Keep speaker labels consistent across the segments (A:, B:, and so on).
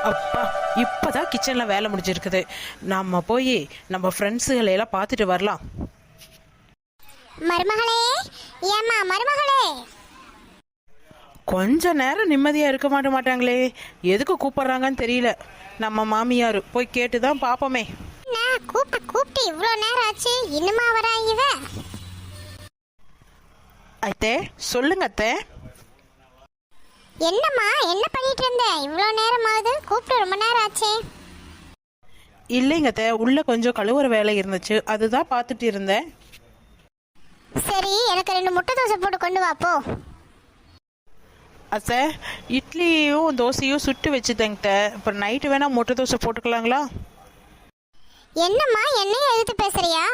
A: அப்பா, இப்பதான் கிச்சன்ல வேலை முடிஞ்சிருக்குது. நம்ம போய் நம்ம ஃப்ரெண்ட்ஸுகளை எல்லாம் பார்த்துட்டு வரலாம்.
B: மருமகளே, ஏம்மா மருமகளே,
A: கொஞ்ச நேரம் நிம்மதியா இருக்க மாட்டாங்களே, எதுக்கு கூப்பிடுறாங்கன்னு தெரியல. நம்ம மாமியார் போய் கேட்டுதான் பாப்போமே.
B: நான் கூப்பிட்டு இவ்வளோ நேரம் ஆச்சு, இன்னுமா வரா இவ?
A: அத்தை, சொல்லுங்க அத்தை.
B: என்னம்மா, என்ன பண்ணிட்டு இருந்த? இவ்வளோ நேரமாவது, கூப்பிட்டு ரொம்ப நேரம் ஆச்சே.
A: இல்லைங்க அத்தை, உள்ள கொஞ்சம் கழுவுற வேலை இருந்துச்சு, அதுதான் பார்த்துட்டு இருந்தேன்.
B: சரி, எனக்கு 2 முட்டை தோசை போட்டு கொண்டு வா போ.
A: அத்தை, இட்லியும் தோசையும் சுட்டு வச்சுட்டேங்கிட்ட. அப்புறம் நைட்டு வேணா முட்டை தோசை போட்டுக்கலாங்களா?
B: என்னம்மா, என்னைய எதிர்த்து பேசுறியா?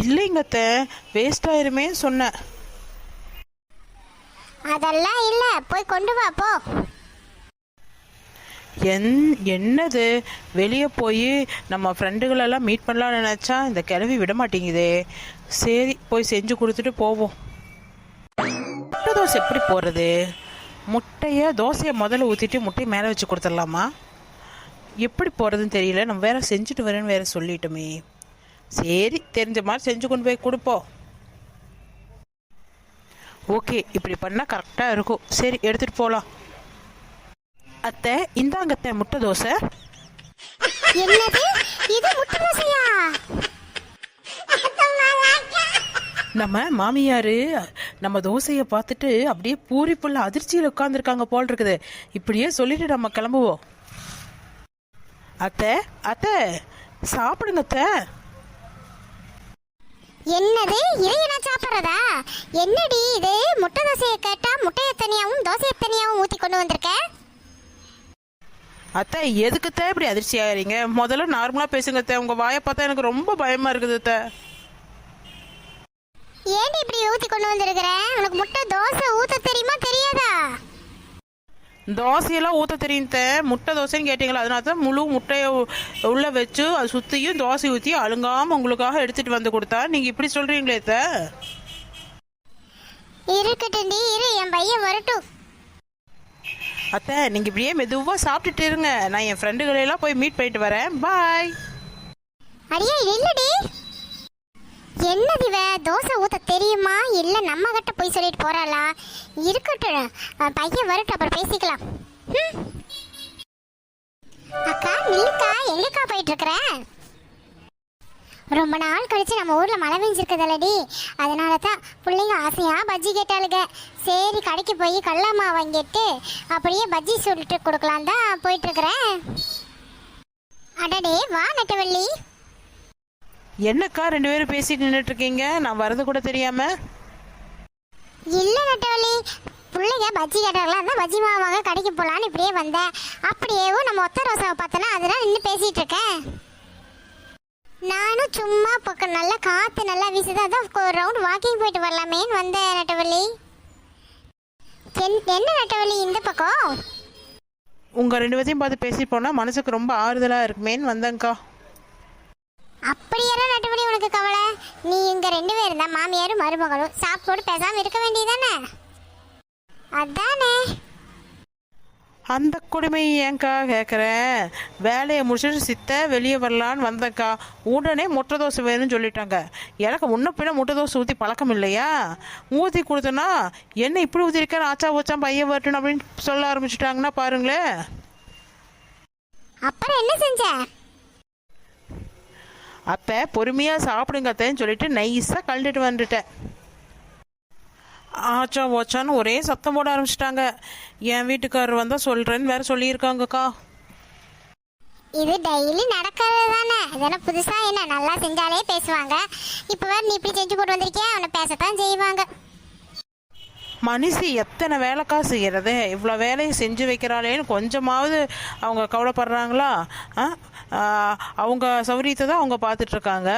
A: இல்லைங்க அத்தை, வேஸ்ட் ஆயிருமே சொன்னேன்.
B: அதெல்லாம் இல்ல, போய் கொண்டு வா போ.
A: என்னது, வெளியே போய் நம்ம ஃப்ரெண்டுகளெல்லாம் மீட் பண்ணலாம்னு நினச்சா இந்த கிளவி விட மாட்டேங்குதே. சரி, போய் செஞ்சு கொடுத்துட்டு போவோம். முட்டை தோசை எப்படி போடுறது? தோசையை முதல்ல ஊற்றிட்டு முட்டையை மேலே வச்சு கொடுத்துடலாமா? எப்படி போடுறதுன்னு தெரியல. நம்ம வேற செஞ்சுட்டு வரேன்னு வேற சொல்லிட்டோமே. சரி, தெரிஞ்ச மாதிரி செஞ்சு கொண்டு போய் கொடுப்போம். ஓகே, இப்படி பண்ணால் கரெக்டாக இருக்கும். சரி, எடுத்துகிட்டு போகலாம். அத்தை, இந்தாங்க அத்தை முட்டை தோசை.
B: என்னது, இது முட்டை தோசையா?
A: நம்ம மாமியார் நம்ம தோசையை பார்த்துட்டு அப்படியே பூரிப்புள்ள அதிர்ச்சியில் உட்காந்துருக்காங்க போல் இருக்குது. இப்படியே சொல்லிட்டு நம்ம கிளம்புவோம். அத்தை அத்தை, சாப்பிடுங்க அத்தை.
B: என்னது, இதை நான் சாப்பிட்றதா? என்னடி இது, முட்டை தோசையை கேட்டா முட்டையை தனியாவும் தோசையை தனியாவும் ஊற்றி கொண்டு வந்திருக்க?
A: அத்தை, எதுக்குத்தான் இப்படி அதிர்ச்சி ஆகிறீங்க? முதல்ல நார்மலாக பேசுங்க அத்தை. உங்கள் வாயை பார்த்தா எனக்கு ரொம்ப பயமாக இருக்குது அத்தை.
B: ஏன்டி இப்படி ஊற்றி கொண்டு வந்திருக்கிற? உனக்கு முட்டை தோசை ஊற்ற தெரியுமா தெரியாதா?
A: தோசையெல்லாம் ஊற்ற தெரியும் த. முட்டை தோசைன்னு கேட்டீங்களா, அதனால தான் முழு முட்டையை உள்ளே வச்சு அது சுற்றியும் தோசை ஊற்றி அழுங்காமல் உங்களுக்காக எடுத்துகிட்டு வந்து கொடுத்தா. நீங்கள் இப்படி சொல்கிறீங்களே த.
B: இருக்கட்டும்டி, இரு, என் பையன் வரட்டும்.
A: அத்தை, நீங்கள் இப்படியே மெதுவாக சாப்பிட்டுட்டு இருங்க. நான் என் ஃப்ரெண்டுகளெல்லாம் போய் மீட் பண்ணிட்டு வரேன். பாய்.
B: அடியே இல்லடி, என்னது இவ, தோசை ஊற்ற தெரியுமா இல்லை நம்ம கிட்ட போய் சொல்லிட்டு போறாளா? இருக்கட்டும், பையன் வரட்டும், அப்புறம் பேசிக்கலாம். அக்கா நில்லுக்கா, எங்கக்கா போயிட்டு இருக்கிற? ரொம்ப நாள் கழிச்சு நம்ம ஊர்ல மழை பெஞ்சிருக்குதல்லடி, அதனால தான் பிள்ளைங்க ஆசையா பஜ்ஜி கேட்டாளுங்க. சரி, கடைக்கு போய் கடலமா வாங்கிட்டு அப்படியே பஜ்ஜி சுட்டு கொடுக்கலாம் தான் போயிட்டு இருக்கிறேன். அடடே, வா நெட்டவள்ளி.
A: என்னக்கா 2 பேரும் பேசிட்டு நின்றுட்டு இருக்கீங்க? நான் வரது கூட தெரியாம.
B: இல்ல நெட்டவள்ளி, பிள்ளைங்க பஜ்ஜி கேட்டாங்களா, தான் பஜ்ஜி மாவு வாங்க கடைக்கு போகலான்னு இப்படியே வந்தேன். அப்படியேவும் நம்ம ஒத்த ரோசாவை பார்த்தோன்னா அதெல்லாம் நின்று பேசிட்டு இருக்கேன். நானும் சும்மா பக்கம் நல்லா காற்று நல்லா வீசுது, அதான் ஒரு ரவுண்ட் வாக்கிங் போயிட்டு வரலாமேன்னு வந்தேன் நெட்டவள்ளி. என்ன நெட்டவள்ளி இந்த பக்கம்?
A: உங்கள் 2 பேரையும் பார்த்து பேசிட்டு போனால் மனசுக்கு ரொம்ப ஆறுதலாக இருக்குமேன்னு வந்தேங்க்கா.
B: அப்படியெல்லாம் நெட்டவள்ளி உனக்கு கவலை? நீ இங்கே 2 பேரும் தான், மாமியாரும் மருமகளும், சாப்பிட்டு பேசாமல் இருக்க வேண்டியதானே? அதானே.
A: அந்த கொடுமையை ஏன்க்கா கேட்குறேன்? வேலையை முடிச்சுட்டு சித்த வெளியே வரலான்னு வந்தேங்க்கா. உடனே முட்டை தோசை வேணும்னு சொல்லிட்டாங்க. எனக்கு முன்ன பின்ன முட்டை தோசை ஊற்றி பழக்கம் இல்லையா? ஊற்றி கொடுத்தனா என்ன இப்படி ஊற்றிருக்கேன், ஆச்சா ஊச்சா பையன் வரட்டும் அப்படின்னு சொல்ல ஆரம்பிச்சுட்டாங்கன்னா பாருங்களேன்.
B: அப்புறம் என்ன செஞ்ச?
A: அப்போ பொறுமையாக சாப்பிடுங்கத்தேன்னு சொல்லிட்டு நைஸாக கழண்டுட்டு வந்துட்டேன். ஆச்சா ஓச்சான்னு ஒரே சத்தம் போட ஆரம்பிச்சிட்டாங்க. என் வீட்டுக்காரர் வந்தால் சொல்கிறேன்னு வேற சொல்லியிருக்காங்கக்கா.
B: இது டெய்லி நடக்கிறது தானே, இதெல்லாம் புதுசா என்ன? நல்லா செஞ்சாலே பேசுவாங்க. இப்போ வேற நீ இப்படி செஞ்சு போட்டு வந்திருக்கியா, அவனை பேசத்தான் செய்வாங்க.
A: மனுஷி எத்தனை வேலைக்கா செய்கிறது? இவ்வளோ வேலையை செஞ்சு வைக்கிறாளேன்னு கொஞ்சமாவது அவங்க கவலைப்படுறாங்களா? அவங்க சௌரியத்தை தான் அவங்க பார்த்துட்ருக்காங்க.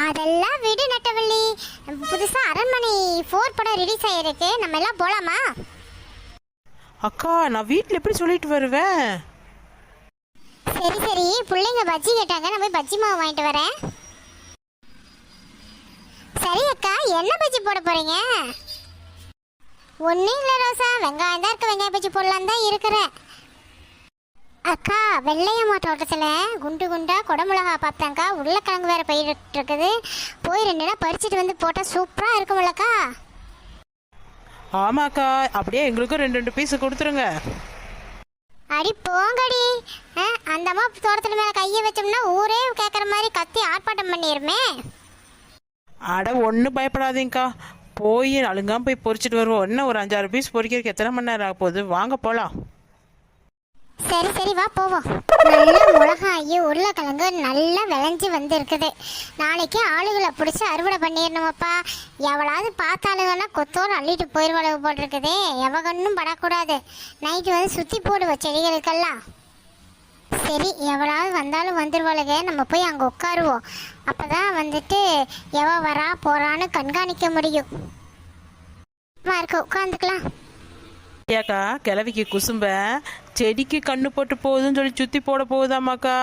B: அதெல்லாம் விடு நட்டவள்ளி, புதுசா அரண்மனை 4 படம் ரிலீஸ் ஆயிருக்கு, நம்ம எல்லாம் போலாமா?
A: அக்கா, நான் வீட்டில் எப்படி சொல்லிட்டு வருவேன்?
B: சரி சரி, பிள்ளைங்க பஜ்ஜி கேட்டாங்க, நான் போய் பஜ்ஜி மாவு வாங்கிட்டு வரேன். சரி அக்கா, என்ன பஜ்ஜி போட போறீங்க? ஒன்றும் இல்லை ரோசா, வெங்காயம் தான் இருக்கு, வெங்காய பஜ்ஜி போடலான்னு தான் இருக்கிறேன். அக்கா, வெள்ளையம்மா தோட்டத்தில் குண்டு குண்டா குடமிளகா பார்த்தாங்க்கா. உருளைக்கிழங்கு வேறு பயிரிட்டு இருக்குது. போய் 2 நாள் பறிச்சுட்டு வந்து போட்டால் சூப்பராக இருக்குமில்லக்கா.
A: ஆமாக்கா, அப்படியே எங்களுக்கும் 2 பீஸ் கொடுத்துருங்க.
B: அடி போங்கடி. அந்த அம்மா தோட்டத்தில் மேலே கையை வச்சோம்னா ஊரே கேட்குற மாதிரி கத்தி ஆர்ப்பாட்டம் பண்ணிடுமே.
A: அட ஒன்றும் பயப்படாதீங்கக்கா, போய் அழுங்காமல் போய் பொரிச்சிட்டு வருவோம். இன்னும் ஒரு 5-6 பீஸ் பொரிக்கிறதுக்கு எத்தனை மணி நேரம் ஆக போகுது? வாங்க போகலாம்.
B: சரி சரி வா போவோம். நல்ல மிளகாயி உருளைக்கிழங்கு நல்லா விளைஞ்சி வந்து இருக்குது. நாளைக்கு ஆளுகளை பிடிச்சி அறுவடை பண்ணிடணுமாப்பா. எவளாவது பார்த்தாளுங்கன்னா கொத்தோடு அள்ளிட்டு போயிடுவளவு போட்டிருக்குதே. எவகன்னும் படக்கூடாது. நைட்டு வந்து சுற்றி போடுவோம் செடிகளுக்கெல்லாம். சரி, எவளாவது வந்தாலும் வந்துடுவாளுங்க. நம்ம போய் அங்கே உட்காருவோம். அப்போ தான் வந்துட்டு எவ வரா போகிறான்னு கண்காணிக்க முடியும். இருக்கு, உட்காந்துக்கலாம்.
A: ஏக்கா, கிழவிக்கு குசும்ப செடிக்கு கண்ணு போட்டு போகுதுன்னு சொல்லி சுற்றி போட போகுதாமாக்கா.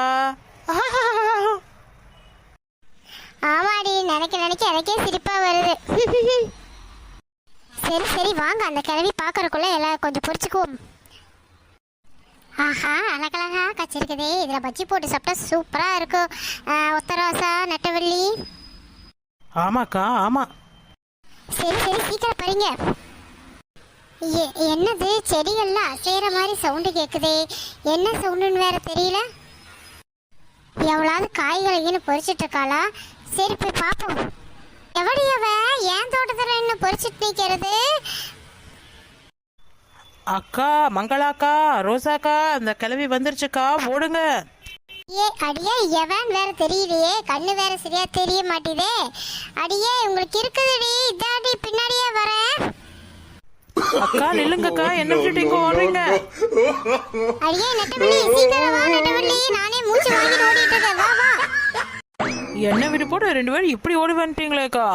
B: ஆமாடி, நினைக்க நினைக்க எனக்கே சிரிப்பா வருது. சரி சரி வாங்க, அந்த கிழவி பார்க்கறக்குள்ள எல்லாம் கொஞ்சம் பொரிச்சுக்குவோம். ஆஹா, அழகழகா கச்சிருக்குதே. இதில் பஜ்ஜி போட்டு சாப்பிட்டா சூப்பராக இருக்கும். ஒத்தரோசா, நெட்டவள்ளி.
A: ஆமாக்கா, ஆமாம்.
B: சரி சரி சீக்கிரம் பறிங்க. என்னது, செடிகள்லாம் அசைகிற மாதிரி சவுண்டு கேட்குதே. என்ன சவுண்டுன்னு வேற தெரியல. எவ்வளவு காய்களைன்னு பொறிச்சிட்டு இருக்காளா? சரி போய் பார்ப்போம். எவடியவ ஏன் தோட்டத்தில் இன்னும் பொறிச்சிட்டு நிற்கிறது?
A: அக்கா, மங்களாக்கா, ரோசாக்கா, அந்த கிழவி வந்துருச்சுக்கா, ஓடுங்க.
B: அடியே, எவன் வேற தெரியலையே. கண்ணு வேற சரியா தெரிய மாட்டேதே. அடியே, உங்களுக்கு இருக்குதுடி. இதாடி பின்னாடியே வரேன்.
A: அக்கா நில்லுங்கக்கா, என்ன விட்டுட்டு இங்க ஓடுறீங்க?
B: அடியே நெட்டவள்ளி, சீக்கிரம் வா நெட்டவள்ளி. நானே மூச்சு வாங்கிட்டு ஓடிட்டு இருக்கேன். வா வா.
A: என்ன விட்டு போட்டு 2 பேரும் இப்படி ஓடி வந்துட்டீங்களேக்கா.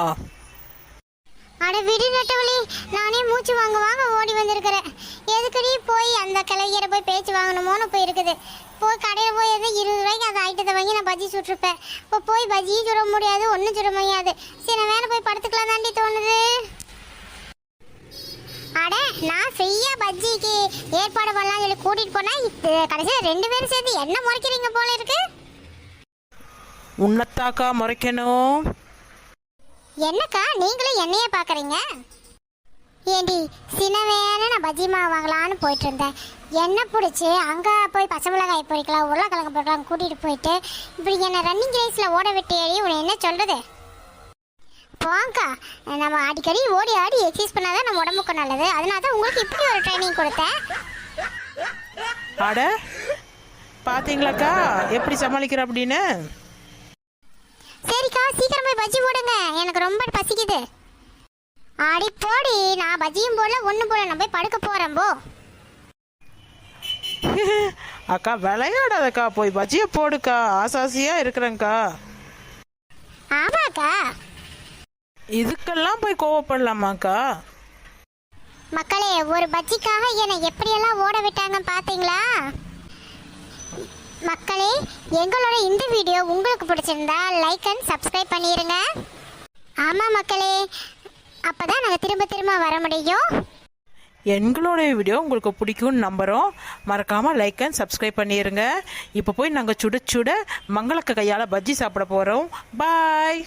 B: அட விடு நெட்டவள்ளி, நானே மூச்சு வாங்க வாங்க ஓடி வந்திருக்கிறேன். எதுக்கடி போய் அந்த கிளையரை போய் பேச்சு வாங்கணுமோன்னு போய் இருக்குது. போய் கடையில் போய் எது 20 ரூபாய்க்கு அந்த ஐட்டத்தை வாங்கி நான் பஜ்ஜி சுட்டிருப்பேன். இப்போ போய் பஜ்ஜியும் சுட முடியாது, ஒன்றும் சுட முடியாது. சரி, நான் வேலை போய் படுத்துக்கலாம் தாண்டி தோணுது. அட, நான் ஃப்ரீயா பஜ்ஜிக்கு ஏற்பாடு பண்ணலாம் சொல்லி கூட்டிட்டு போனா கடைசியில் 2 பேரும் சேர்ந்து என்ன முறைக்கிறீங்க போல இருக்கு.
A: உன்னத்தாக்கா முறைக்கணும்.
B: என்னக்கா நீங்களும் என்னையே பார்க்குறீங்க? ஏண்டி, சின்ன வேலை நான் பஜ்ஜி மாவு வாங்கலான்னு போயிட்டு இருந்தேன். என்ன பிடிச்சி அங்கே போய் பச்சை மிளகாய் பொரிக்கலாம், உருளைக்கிழங்கு பொரிக்கலாம் கூட்டிகிட்டு போயிட்டு இப்படி என்னை ரன்னிங் ரேஸில் ஓட விட்டு ஏறி உன்னை என்ன சொல்கிறது? போங்கக்கா, நம்ம அடிக்கடி ஓடி ஆடி எக்ஸசைஸ் பண்ணாதான் நம்ம உடம்புக்கு நல்லது. அதனால தான் உங்களுக்கு இப்படி ஒரு ட்ரைனிங் கொடுத்தேன்.
A: அட, பார்த்தீங்களாக்கா எப்படி சமாளிக்கிற அப்படின்னு.
B: சரிக்கா, சீக்கிரம் போய் பஜ்ஜி போடுங்க, எனக்கு ரொம்ப பசிக்குது. ஆடி போடி, நான் பஜ்ஜியும் போடல ஒன்றும் போடல, நான் போய் படுக்க போகிறேன். போ
A: அக்கா, விளையாடாதக்கா, போய் பஜ்ஜியை போடுக்கா. ஆசாசியாக இருக்கிறேங்க்கா.
B: ஆமாக்கா.
A: இதுக்கெல்லாம் போய் கோவப்படலாமாக்கா?
B: மக்களே, ஒரு பஜ்ஜிக்காக என்னை எப்படியெல்லாம் ஓட விட்டாங்க பார்த்தீங்களா? மக்களே, எங்களோட இந்த வீடியோ உங்களுக்கு பிடிச்சிருந்தா லைக் அண்ட் சப்ஸ்கிரைப் பண்ணிடுங்க. ஆமாம் மக்களே, அப்போ தான் நாங்கள் திரும்ப திரும்ப வர முடியும்.
A: எங்களுடைய வீடியோ உங்களுக்கு பிடிக்கும்னு நம்புகிறோம். மறக்காமல் லைக் அண்ட் சப்ஸ்கிரைப் பண்ணிடுங்க. இப்போ போய் நாங்கள் சுட சுட மங்களக்க கையால் பஜ்ஜி சாப்பிட போகிறோம். பாய்.